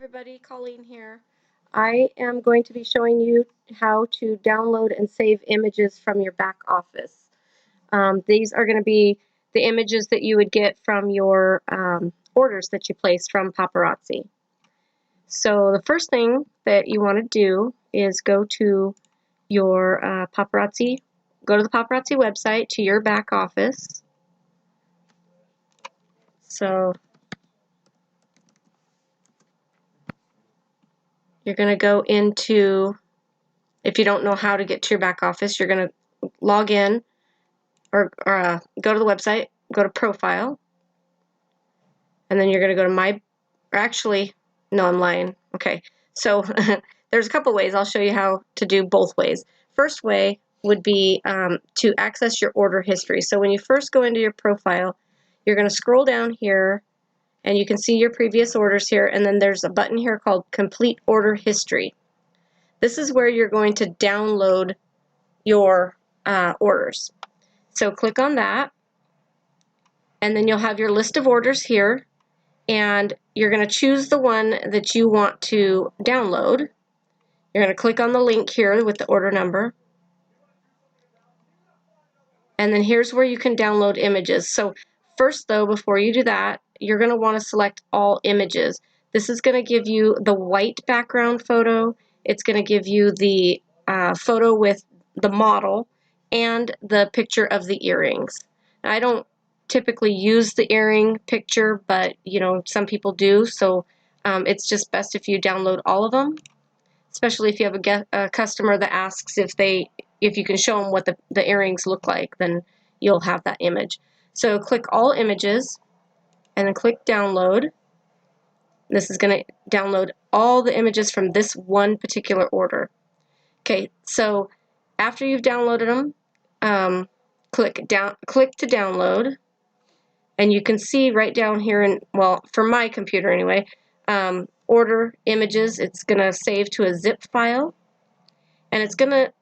everybody, Colleen here. I am going to be showing you how to download and save images from your back office. These are going to be the images that you would get from your orders that you place from Paparazzi. So the first thing that you want to do is go to your Paparazzi, go to the Paparazzi website to your back office. So you're going to go into, if you don't know how to get to your back office, you're going to log in or go to the website, go to profile, and then you're going to go to my, or actually, no, I'm lying. Okay, so there's a couple ways. I'll show you how to do both ways. First way would be to access your order history. So when you first go into your profile, you're going to scroll down here and you can see your previous orders here, and then there's a button here called Complete Order History. This is where you're going to download your orders. So click on that, and then you'll have your list of orders here, and you're going to choose the one that you want to download. You're going to click on the link here with the order number, and then here's where you can download images. So first though, before you do that, you're going to want to select all images. This is going to give you the white background photo. It's going to give you the photo with the model and the picture of the earrings. Now, I don't typically use the earring picture, but you know, some people do, so it's just best if you download all of them, especially if you have a customer that asks if you can show them what the earrings look like, then you'll have that image. So click all images and then click download. This is going to download all the images from this one particular order. Okay, so after you've downloaded them, click to download, and you can see right down here, well, for my computer anyway, order images. It's going to save to a zip file, and it's going to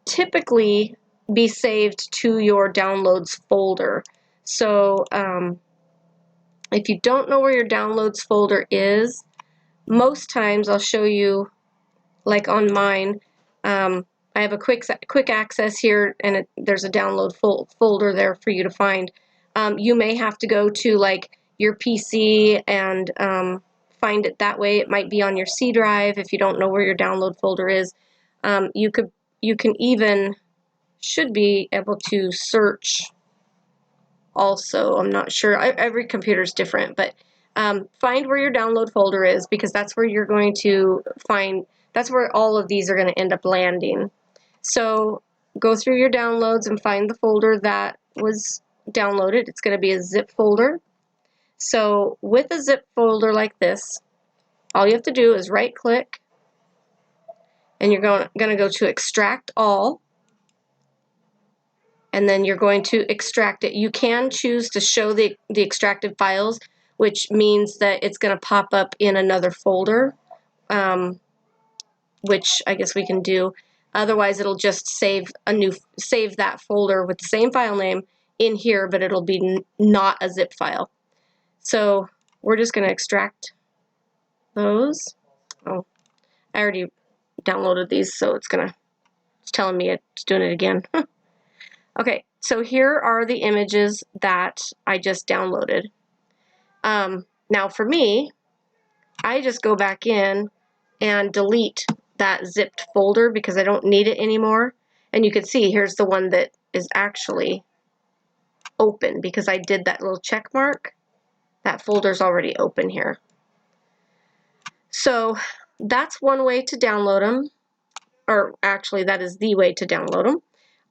typically be saved to your downloads folder. So if you don't know where your downloads folder is, most times I'll show you, like on mine, I have a quick access here, and there's a download folder there for you to find. You may have to go to like your PC and find it that way. It might be on your C drive if you don't know where your download folder is. You can even should be able to search also. I'm not sure. Every computer is different, but find where your download folder is, because that's where you're going to find, that's where all of these are going to end up landing. So go through your downloads and find the folder that was downloaded. It's going to be a zip folder. So with a zip folder like this, all you have to do is right click, and you're going to go to extract all, and then you're going to extract it. You can choose to show the extracted files, which means that it's going to pop up in another folder, which I guess we can do. Otherwise, it'll just save that folder with the same file name in here, but it'll be not a zip file. So we're just going to extract those. Oh, I already downloaded these, so it's telling me it's doing it again. Okay, so here are the images that I just downloaded. Now for me, I just go back in and delete that zipped folder because I don't need it anymore. And you can see here's the one that is actually open because I did that little check mark. That folder's already open here. So that's one way to download them, or actually that is the way to download them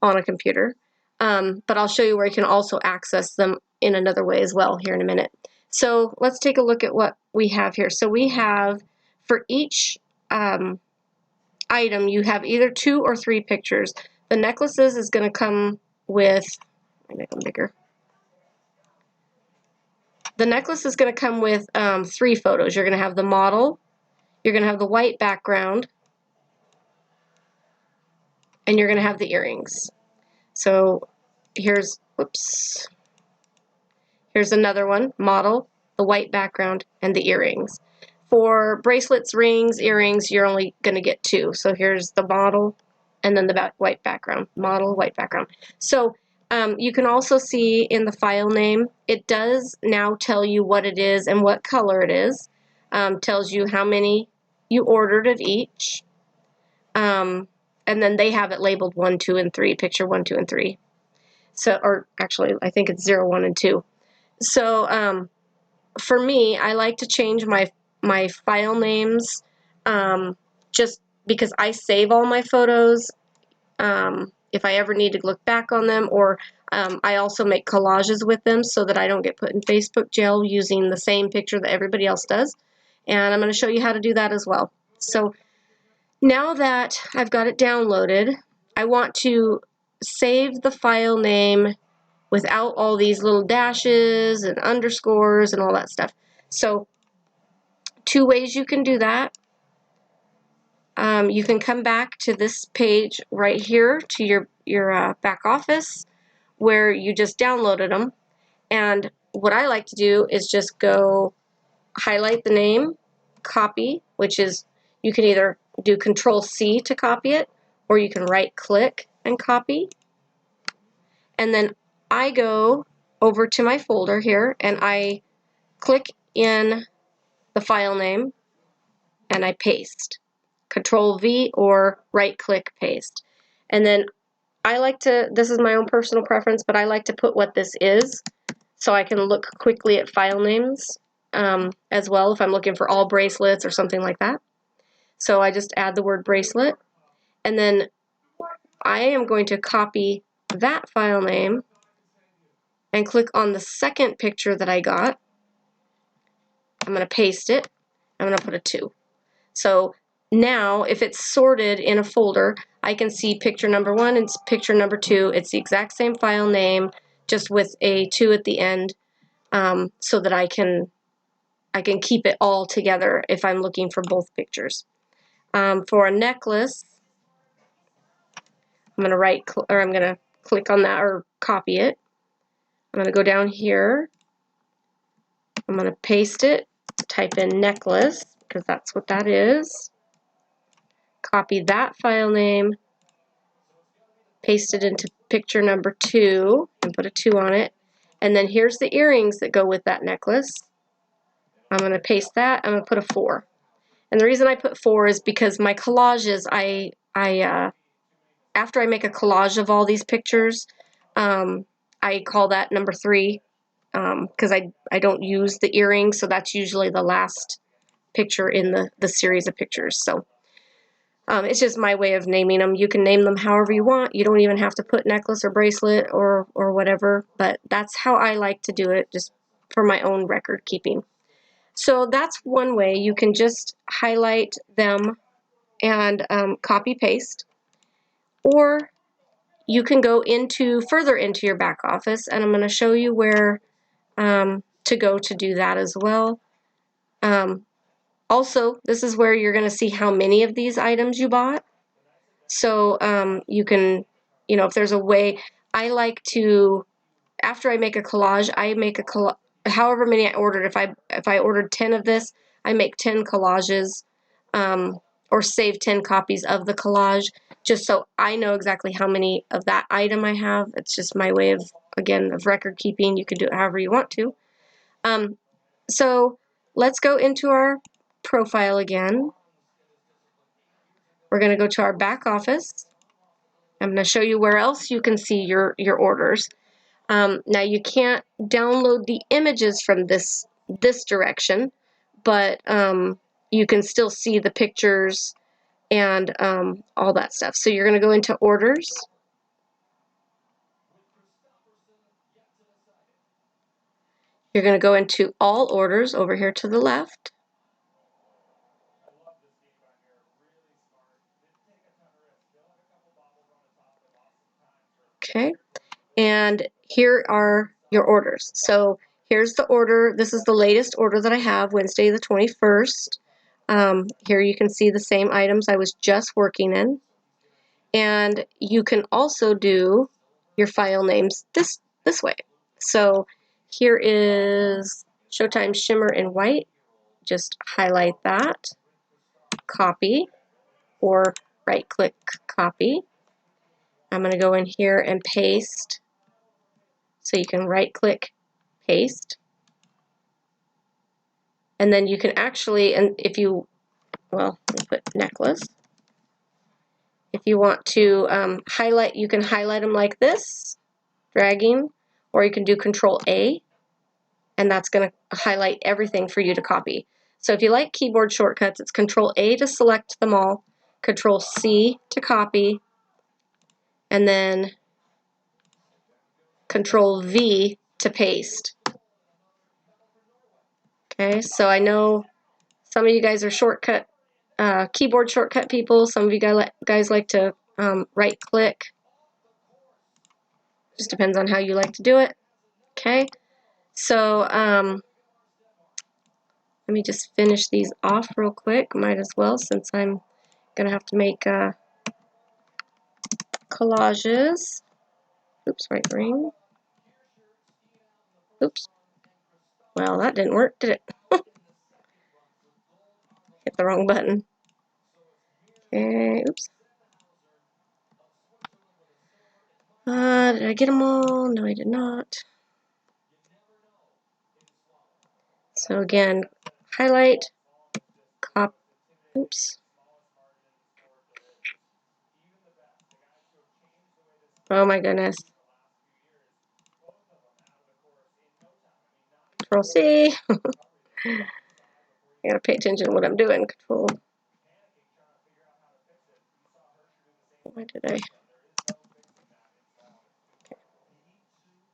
on a computer. But I'll show you where you can also access them in another way as well here in a minute. So let's take a look at what we have here. So we have, for each item, you have either 2 or 3 pictures. The necklaces is going to come with, let me make them bigger. The necklace is going to come with 3 photos. You're going to have the model, you're going to have the white background, and you're going to have the earrings. So here's, whoops, here's another one, model, the white background, and the earrings. For bracelets, rings, earrings, you're only going to get 2. So here's the model and then the white background. Model, white background. So you can also see in the file name, it does now tell you what it is and what color it is. Tells you how many you ordered of each. And then they have it labeled 1, 2, and 3, picture 1, 2, and 3. So, or actually, I think it's 0, 1, and 2. So for me, I like to change my file names just because I save all my photos if I ever need to look back on them, or I also make collages with them so that I don't get put in Facebook jail using the same picture that everybody else does. And I'm going to show you how to do that as well. So now that I've got it downloaded, I want to save the file name without all these little dashes and underscores and all that stuff. So 2 ways you can do that. You can come back to this page right here to your back office where you just downloaded them. And what I like to do is just go highlight the name, copy, which is you can either do Control-C to copy it, or you can right-click and copy. And then I go over to my folder here and I click in the file name and I paste. Control-V or right-click paste. And then I like to, this is my own personal preference, but I like to put what this is so I can look quickly at file names as well if I'm looking for all bracelets or something like that. So I just add the word bracelet, and then I am going to copy that file name and click on the second picture that I got. I'm going to paste it. I'm going to put a 2. So now if it's sorted in a folder, I can see picture number 1 and picture number 2. It's the exact same file name, just with a 2 at the end, so that I can keep it all together if I'm looking for both pictures. For a necklace, I'm going to click on that or copy it. I'm going to go down here. I'm going to paste it, type in necklace, because that's what that is. Copy that file name, paste it into picture number 2, and put a 2 on it. And then here's the earrings that go with that necklace. I'm going to paste that. I'm going to put a 4. And the reason I put 4 is because my collages, after I make a collage of all these pictures, I call that number 3 because I don't use the earrings, so that's usually the last picture in the series of pictures. So it's just my way of naming them. You can name them however you want. You don't even have to put necklace or bracelet or whatever, but that's how I like to do it, just for my own record keeping. So that's one way. You can just highlight them and copy paste, or you can go further into your back office, and I'm going to show you where to go to do that as well. Also, this is where you're going to see how many of these items you bought. So you can, if there's a way, I like to, after I make a collage, I make a collage, however many I ordered. If I ordered 10 of this, I make 10 collages, or save 10 copies of the collage, just so I know exactly how many of that item I have. It's just my way of, again, of record keeping. You can do it however you want to. So let's go into our profile again. We're going to go to our back office. I'm going to show you where else you can see your orders. Now you can't download the images from this direction, but you can still see the pictures and all that stuff. So you're going to go into orders. You're going to go into all orders over here to the left. Okay, and here are your orders. So here's the order. This is the latest order that I have, Wednesday the 21st. Here you can see the same items I was just working in. And you can also do your file names this way. So here is Showtime Shimmer in White. just highlight that, copy, or right-click copy. I'm going to go in here and paste. So you can right-click, paste. And then you can actually, and if you, well, let me put necklace. If you want to highlight, you can highlight them like this, dragging, or you can do Control A, and that's going to highlight everything for you to copy. So if you like keyboard shortcuts, it's Control A to select them all, Control C to copy, and then Control V to paste. Okay, so I know some of you guys are shortcut, keyboard shortcut people. Some of you guys like to right click. Just depends on how you like to do it. Okay, so let me just finish these off real quick. Might as well, since I'm gonna have to make collages. Oops, right ring. Oops. Well, that didn't work, did it? Hit the wrong button. Okay, oops. Did I get them all? No, I did not. So again, highlight, oops. Oh my goodness. Control C. I gotta pay attention to what I'm doing. Control. Why did I?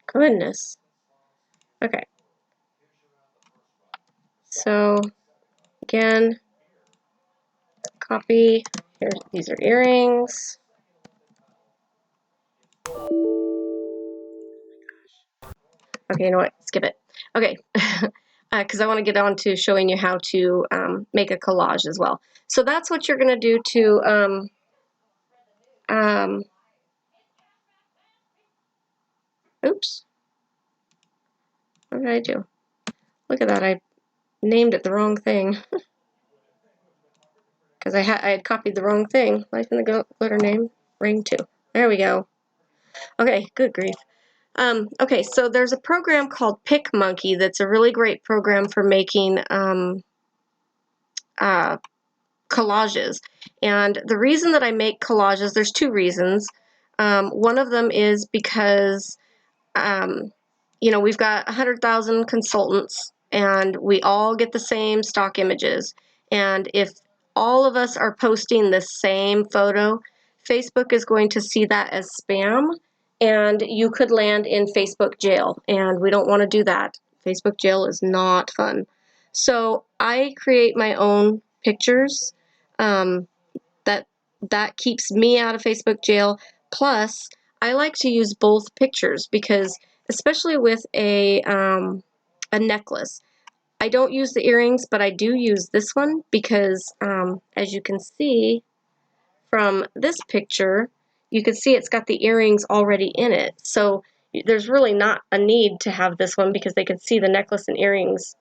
Goodness. Okay. So again, copy. Here, these are earrings. Okay, you know what? Skip it. Okay, because I want to get on to showing you how to make a collage as well. So that's what you're going to do to oops. What did I do? Look at that. I named it the wrong thing. Because I had copied the wrong thing. Life in the glitter name, ring 2. There we go. Okay, good grief. Okay, so there's a program called PicMonkey that's a really great program for making collages. And the reason that I make collages, there's 2 reasons. One of them is because you know, we've got 100,000 consultants and we all get the same stock images. And if all of us are posting the same photo, Facebook is going to see that as spam and you could land in Facebook jail. And we don't want to do that. Facebook jail is not fun. So I create my own pictures. That keeps me out of Facebook jail. Plus, I like to use both pictures because, especially with a necklace, I don't use the earrings, but I do use this one because, as you can see from this picture, you can see it's got the earrings already in it. So there's really not a need to have this one because they can see the necklace and earrings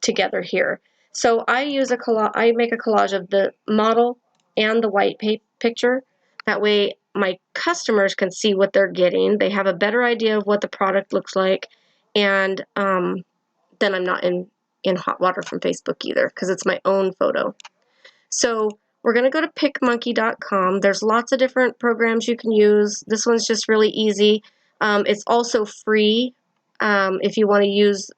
together here. So I use I make a collage of the model and the white picture. That way my customers can see what they're getting. They have a better idea of what the product looks like, and then I'm not in hot water from Facebook either because it's my own photo. So we're going to go to picmonkey.com. There's lots of different programs you can use. This one's just really easy. It's also free if you want to use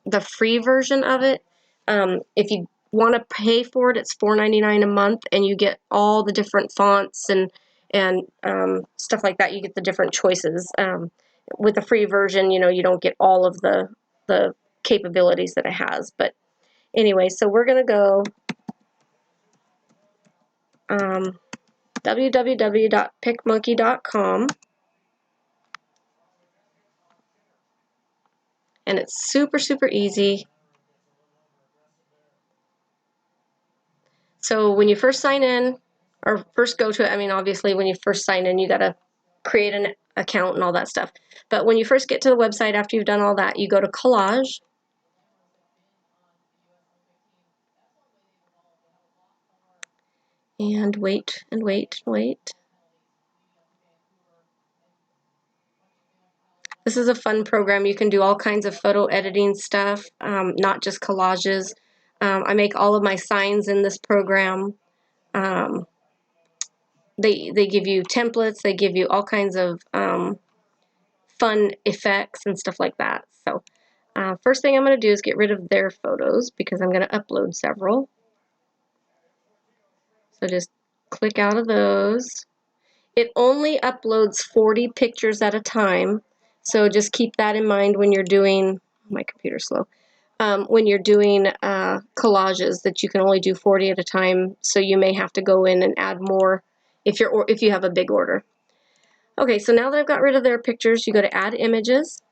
the free version of it. If you want to pay for it, it's $4.99 a month, and you get all the different fonts and stuff like that. You get the different choices. With the free version, you know, you don't get all of the capabilities that it has. But anyway, so we're going to go www.picmonkey.com, and it's super, super easy. So when you first sign in, or first go to it, I mean, obviously when you first sign in, you gotta create an account and all that stuff. But when you first get to the website, after you've done all that, you go to collage. And wait and wait and wait. This is a fun program. You can do all kinds of photo editing stuff, not just collages. I make all of my signs in this program. They give you templates. They give you all kinds of fun effects and stuff like that. So first thing I'm going to do is get rid of their photos because I'm going to upload several. So just click out of those. It only uploads 40 pictures at a time, so just keep that in mind when you're doing, my computer's slow, when you're doing collages, that you can only do 40 at a time, so you may have to go in and add more if you have a big order. Okay, so now that I've got rid of their pictures, you go to Add Images,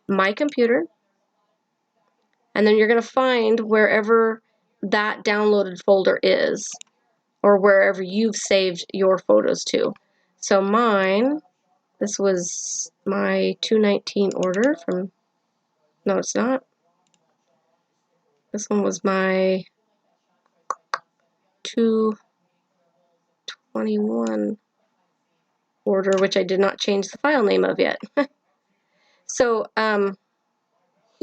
My Computer, and then you're going to find wherever that downloaded folder is, or wherever you've saved your photos to. So mine, this was my 219 order from, no it's not. This one was my 221 order, which I did not change the file name of yet. So,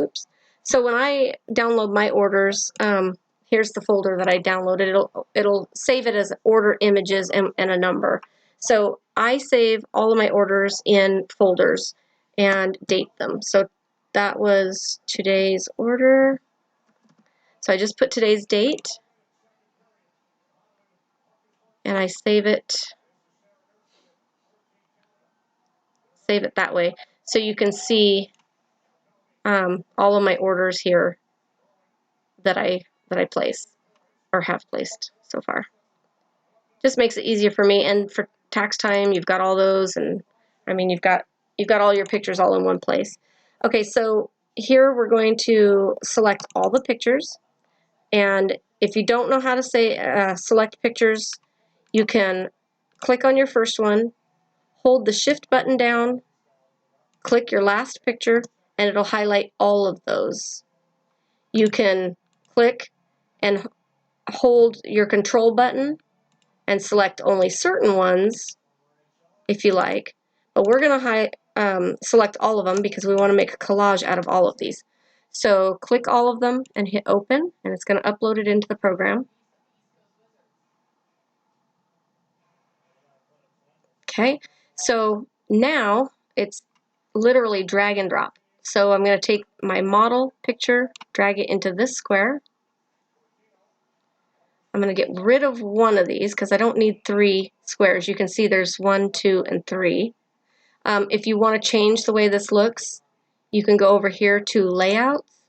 oops. So when I download my orders, here's the folder that I downloaded. It'll save it as order images and a number. So I save all of my orders in folders and date them. So that was today's order. So I just put today's date and I save it that way. So you can see all of my orders here that I place or have placed so far. Just makes it easier for me, and for tax time you've got all those, and I mean you've got all your pictures all in one place. Okay, so here we're going to select all the pictures, and if you don't know how to say select pictures, you can click on your first one, hold the shift button down, click your last picture, and it'll highlight all of those. You can click and hold your control button and select only certain ones if you like, but we're going to select all of them because we want to make a collage out of all of these. So click all of them and hit open, and it's going to upload it into the program. Okay, so now it's literally drag and drop. So I'm going to take my model picture, drag it into this square. I'm going to get rid of one of these because I don't need 3 squares. You can see there's 1, 2, and 3. If you want to change the way this looks, you can go over here to Layouts,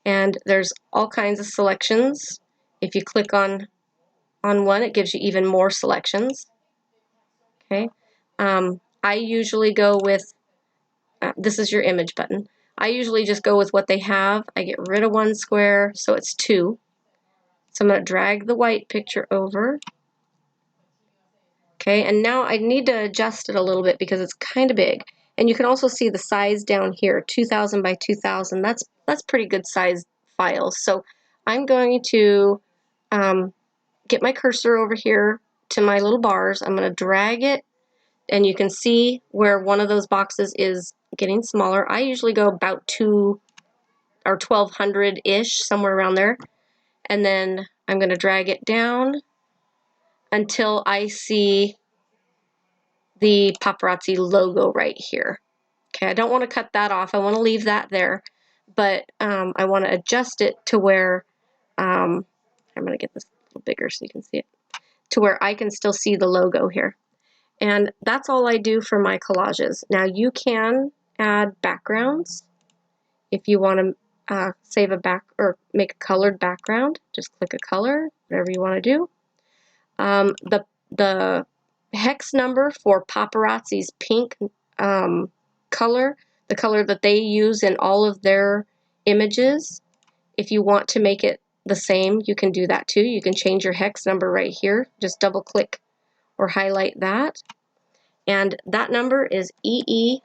and there's all kinds of selections. If you click on one, it gives you even more selections. Okay, I usually go with this is your image button. I usually just go with what they have. I get rid of 1 square, so it's 2. So I'm going to drag the white picture over. Okay, and now I need to adjust it a little bit because it's kind of big. And you can also see the size down here, 2000 by 2000. That's pretty good size files. So I'm going to get my cursor over here to my little bars. I'm going to drag it, and you can see where one of those boxes is getting smaller. I usually go about 2 or 1200-ish, somewhere around there. And then I'm going to drag it down until I see the Paparazzi logo right here. Okay, I don't want to cut that off. I want to leave that there, but I want to adjust it to where, I'm going to get this a little bigger so you can see it, to where I can still see the logo here. And that's all I do for my collages. Now you can add backgrounds if you want to save a back or make a colored background. Just click a color, whatever you want to do. The hex number for Paparazzi's pink color, the color that they use in all of their images, if you want to make it the same, you can do that too. You can change your hex number right here. Just double click or highlight that. And that number is EE008C.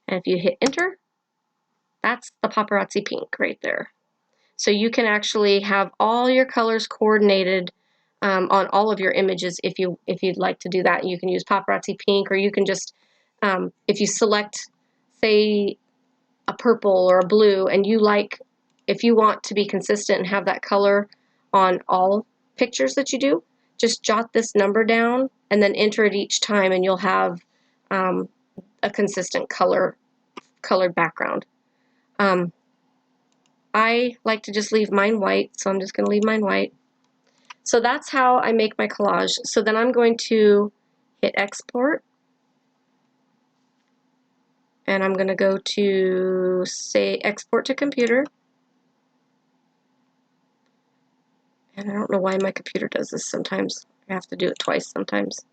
And if you hit enter, That's the Paparazzi pink right there. So you can actually have all your colors coordinated on all of your images if you'd like to do that. You can use Paparazzi pink, or you can just if you select, say, a purple or a blue, and if you want to be consistent and have that color on all pictures that you do, just jot this number down and then enter it each time, and you'll have a consistent colored background. I like to just leave mine white, so I'm just going to leave mine white. So that's how I make my collage. So then I'm going to hit export, and I'm going to go to, say, export to computer. And I don't know why my computer does this sometimes. I have to do it twice sometimes.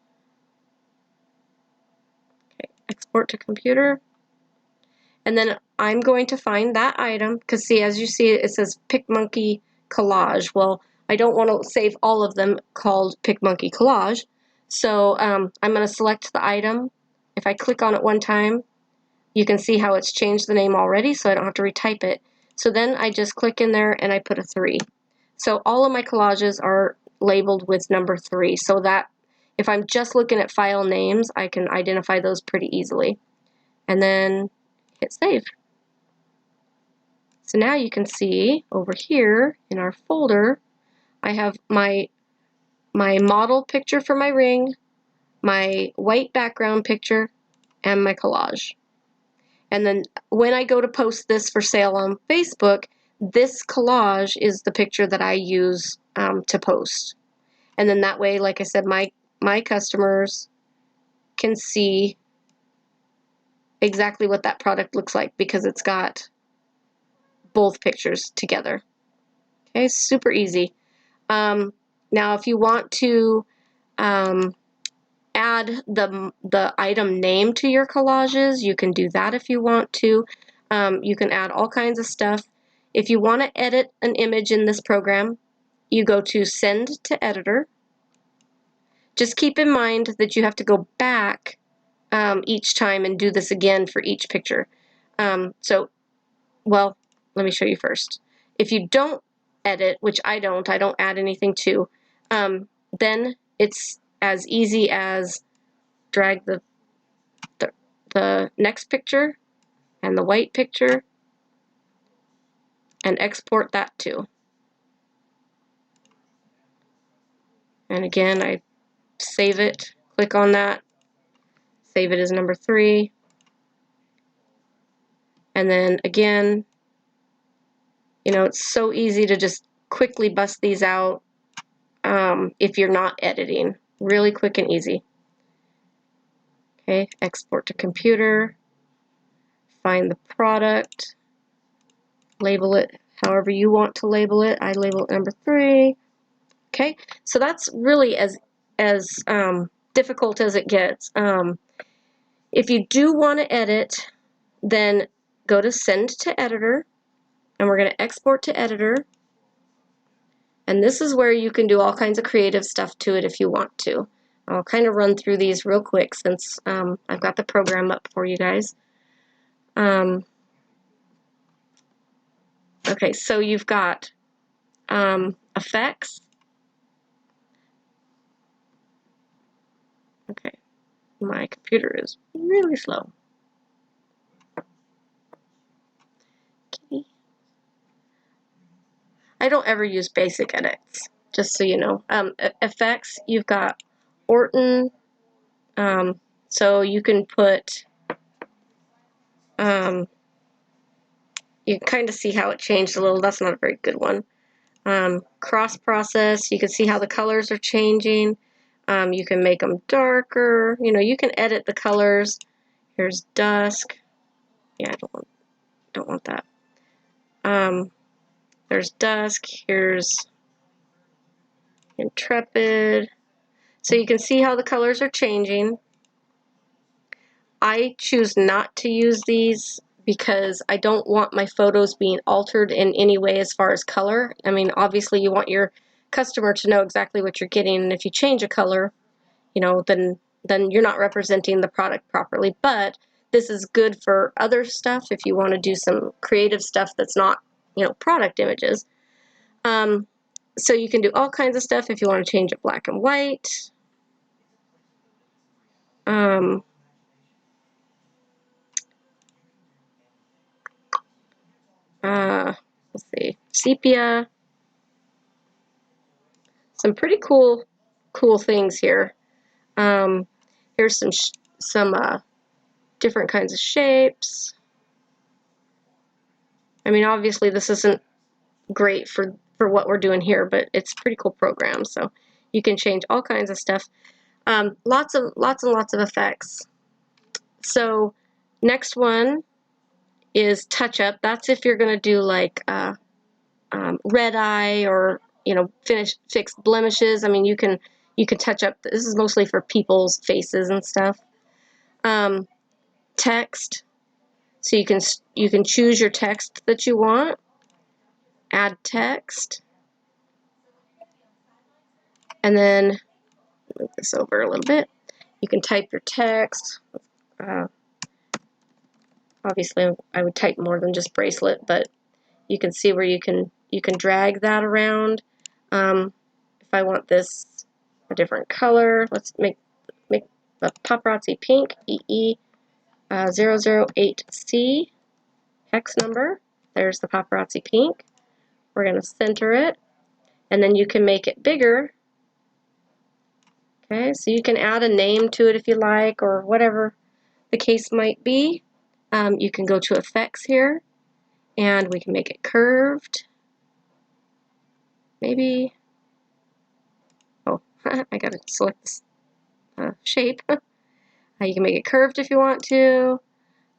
Okay, export to computer. And then I'm going to find that item, because see, as you see, it says PicMonkey Collage. Well, I don't want to save all of them called PicMonkey Collage. So I'm going to select the item. If I click on it one time, you can see how it's changed the name already, so I don't have to retype it. So then I just click in there and I put a 3. So all of my collages are labeled with number 3, so that if I'm just looking at file names, I can identify those pretty easily. And then hit save. So now you can see over here in our folder, I have my model picture for my ring, my white background picture, and my collage. And then when I go to post this for sale on Facebook, this collage is the picture that I use to post. And then that way, like I said, my customers can see exactly what that product looks like, because it's got both pictures together. Okay, super easy. Now, if you want to add the item name to your collages, you can do that if you want to. You can add all kinds of stuff. If you want to edit an image in this program, you go to Send to Editor. Just keep in mind that you have to go back each time and do this again for each picture. Well, let me show you first. If you don't edit, which I don't add anything to, then it's as easy as drag the next picture and the white picture and export that too. And again, I save it, click on that, save it as number 3. And then again, you know, it's so easy to just quickly bust these out if you're not editing. Really quick and easy. Okay, export to computer, find the product, label it however you want to label it. I label it number 3. Okay, so that's really as difficult as it gets. If you do want to edit, then go to Send to Editor, and we're going to export to Editor. And this is where you can do all kinds of creative stuff to it if you want to. I'll kind of run through these real quick since I've got the program up for you guys. Okay, so you've got effects. Okay, my computer is really slow. Okay. I don't ever use basic edits, just so you know. Effects, you've got Orton, so you can put, you can kind of see how it changed a little. That's not a very good one. Cross process, you can see how the colors are changing. You can make them darker. You know, you can edit the colors. Here's dusk. Yeah, I don't want that. There's dusk. Here's intrepid. So you can see how the colors are changing. I choose not to use these because I don't want my photos being altered in any way as far as color. I mean, obviously you want your customer to know exactly what you're getting, and if you change a color, you know, then you're not representing the product properly. But This is good for other stuff if you want to do some creative stuff that's not, you know, product images. So you can do all kinds of stuff if you want to change it black and white. Let's see, sepia. Some pretty cool things here. Here's some different kinds of shapes. I mean, obviously this isn't great for what we're doing here, but it's a pretty cool program. So you can change all kinds of stuff. Lots and lots of effects. So next one is touch up. That's if you're going to do like red eye, or you know, fix blemishes. I mean, you can touch up. This is mostly for people's faces and stuff. Text. So you can choose your text that you want. Add text. And then move this over a little bit. You can type your text. Obviously, I would type more than just bracelet, but you can see where you can drag that around. If I want this a different color, let's make the Paparazzi pink, EE008C hex number. There's the Paparazzi pink. We're going to center it, and then you can make it bigger. Okay, so you can add a name to it if you like, or whatever the case might be. You can go to effects here, and we can make it curved. Maybe, oh, I gotta select this shape. You can make it curved if you want to.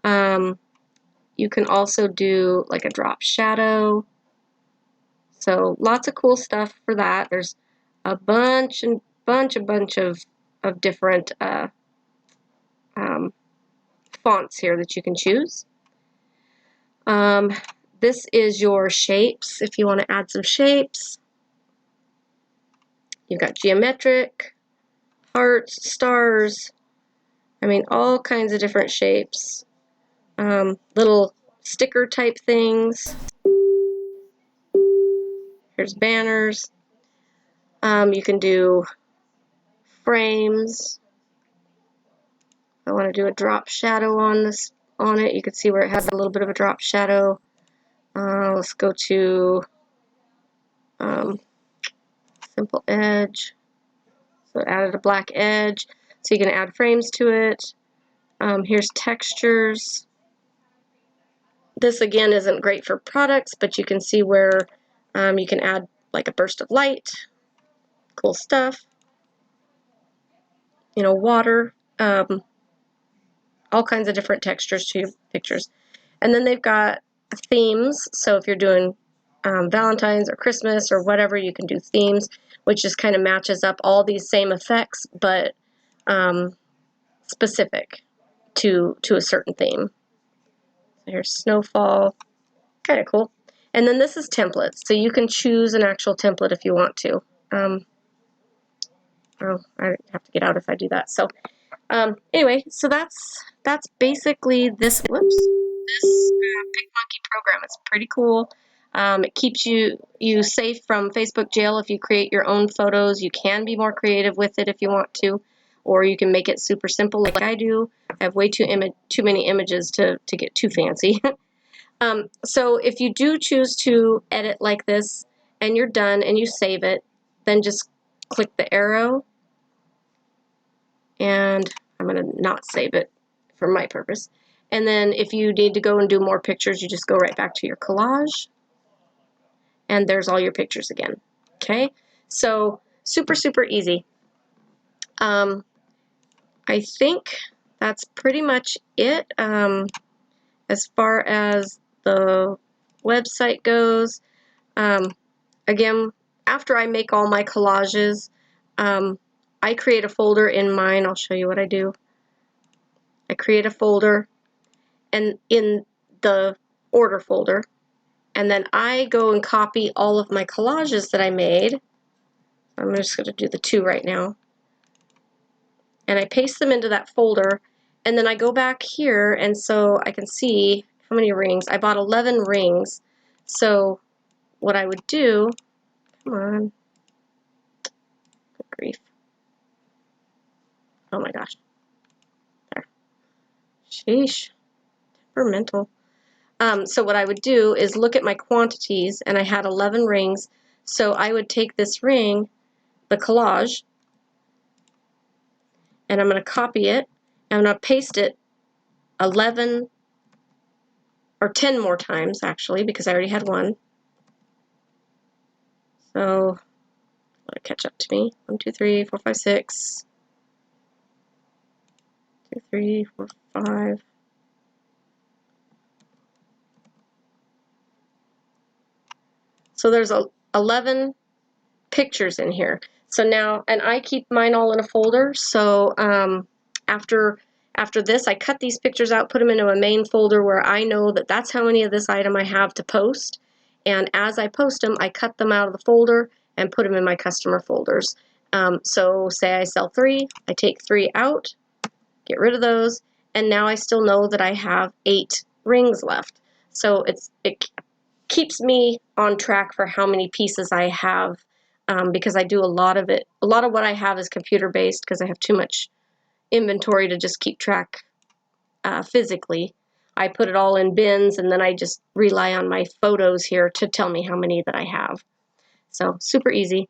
You can also do like a drop shadow. So lots of cool stuff for that. There's a bunch of different fonts here that you can choose. This is your shapes if you want to add some shapes. You've got geometric, hearts, stars, I mean all kinds of different shapes. Little sticker type things. Here's banners. You can do frames. I want to do a drop shadow on it. You can see where it has a little bit of a drop shadow. Let's go to simple edge. So it added a black edge. So you can add frames to it. Here's textures. This again isn't great for products, but you can see where you can add like a burst of light. Cool stuff. You know, water. All kinds of different textures to your pictures. And then they've got themes. So if you're doing Valentine's or Christmas or whatever, you can do themes, which just kind of matches up all these same effects, but specific to a certain theme. So here's snowfall, kind of cool. And then this is templates, so you can choose an actual template if you want to. Oh, I have to get out if I do that. So anyway, so that's basically this. Whoops, this PicMonkey program. It's pretty cool. It keeps you safe from Facebook jail if you create your own photos. You can be more creative with it if you want to, or you can make it super simple like I do. I have way too many images to get too fancy. So if you do choose to edit like this and you're done and you save it, then just click the arrow, and I'm going to not save it for my purpose. And then if you need to go and do more pictures, you just go right back to your collage, and there's all your pictures again. Okay, so super easy. I think that's pretty much it as far as the website goes. Again, after I make all my collages, I create a folder in mine. I'll show you what I do. I create a folder, and in the order folder, and then I go and copy all of my collages that I made. I'm just going to do the 2 right now. And I paste them into that folder, And then I go back here, and so I can see how many rings. I bought 11 rings. So what I would do, come on, good grief. Oh my gosh. There. Sheesh. Temperamental. So what I would do is look at my quantities, and I had 11 rings. So I would take this ring, the collage, and I'm going to copy it, and I'm going to paste it 11 or 10 more times, actually, because I already had one. So let it catch up to me. 1, 2, 3, 4, 5, 6. 2, 3, 4, 5. So there's 11 pictures in here. So now, and I keep mine all in a folder. So after this, I cut these pictures out, put them into a main folder where I know that that's how many of this item I have to post. And as I post them, I cut them out of the folder and put them in my customer folders. So say I sell 3, I take 3 out, get rid of those, and now I still know that I have 8 rings left. So it keeps me on track for how many pieces I have, because I do a lot of it. A lot of what I have is computer based because I have too much inventory to just keep track physically. I put it all in bins, and then I just rely on my photos here to tell me how many that I have. So super easy.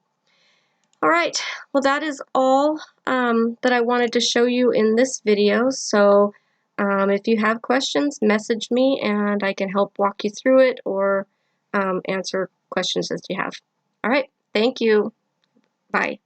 All right, well that is all that I wanted to show you in this video. So if you have questions, message me and I can help walk you through it or answer questions that you have. All right, thank you. Bye.